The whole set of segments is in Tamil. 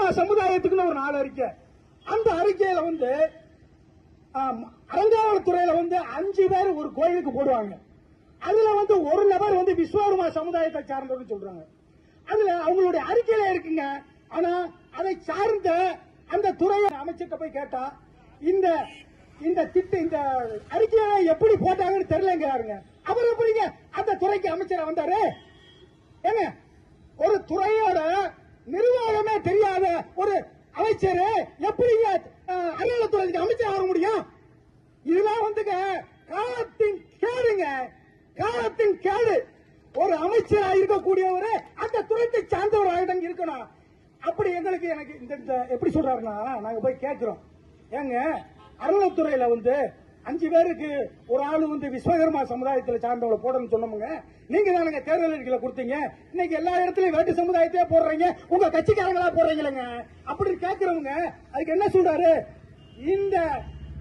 விஸ்வகர்மா சமுதாயத்துக்குன்னு ஒரு 4 அறிக்கை. அந்த அறிக்கையில வந்து அறங்காவல்துறையில வந்து 5 பேர் ஒரு கோயிலுக்கு போடுவாங்க. அதுல வந்து ஒரு நபர் வந்து விஸ்வகர்மா சமுதாயத்தை சார்ந்தவர்னு சொல்றாங்க. அதுல அவங்களுடைய அறிக்கையில இருக்குங்க. ஆனா அதை சார்ந்த அந்த துறை அமைச்சர்கிட்ட போய் கேட்டா இந்த இந்த அறிக்கையை எப்படி போட்டாங்கன்னு தெரியலங்கிறாருங்க. அவர் எப்படிங்க அந்த துறைக்கு அமைச்சரா வந்தாரு? ஏங்க, ஒரு துறையோட நிர்வாகமே தெரியாத ஒரு அமைச்சர் எப்படிங்க அறநிலையத்துறைக்கு அமைச்சர் ஆக முடியும்? இதெல்லாம் வந்துங்க காலத்தின் கேடுங்க, காலத்தின் கேடு. ஒரு அமைச்சரா இருக்கக்கூடியவரு அந்த துறையை சார்ந்தவராக இருக்கணும். அப்படி எனக்கு இந்த எப்படி சொல்றாருன்னா, நாங்க போய் கேட்கிறோம், ஏங்க அறநிலையத்துறையில வந்து 5 பேருக்கு ஒரு ஆளு வந்து விஸ்வகர்மா சமுதாயத்தில் சார்ந்தவங்களை போடணும்னு சொன்னோமுங்க. நீங்க தானுங்க தேர்தல் அறிக்கையில கொடுத்தீங்க. இன்னைக்கு எல்லா இடத்துலயும் வேட்டு சமுதாயத்தையே போடுறீங்க, உங்க கட்சிக்காரங்களா போடுறீங்களங்க. அப்படி கேட்கிறவங்க அதுக்கு என்ன சொல்றாரு? இந்த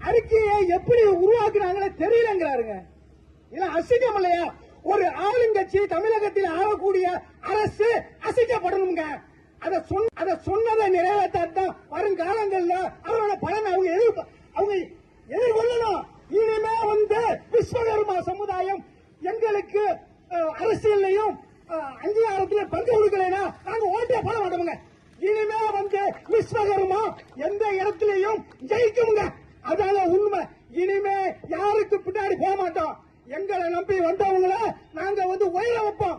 அறிக்கையை எப்படி உருவாக்குனாங்களே தெரியலங்கிறாருங்க. இல்ல அசிங்கம் இல்லையா? ஒரு ஆளுங்கட்சி தமிழகத்தில் ஆளக்கூடிய அரசு அசிங்கப்படணுங்க. அதை சொன்னதை நிறைவேற்றாதான் வருங்காலங்களில் அவரோட பலன் அவங்க எதிர்கொள்ளணும். இனிமே வந்து விஸ்வகர்மா சமுதாயம் எங்களுக்கு அரசியலையும் அங்கீகாரத்திலும் பங்கு கொடுக்கலைன்னா நாங்க ஓட்டே போட மாட்டோமுங்க. இனிமே வந்து விஸ்வகர்மா எந்த இடத்திலையும் ஜெயிக்குமுங்க. அதால உண்மை. இனிமே யாருக்கு பின்னாடி போக மாட்டோம். எங்களை நம்பி வந்தவங்கள நாங்க வந்து உயர வைப்போம்.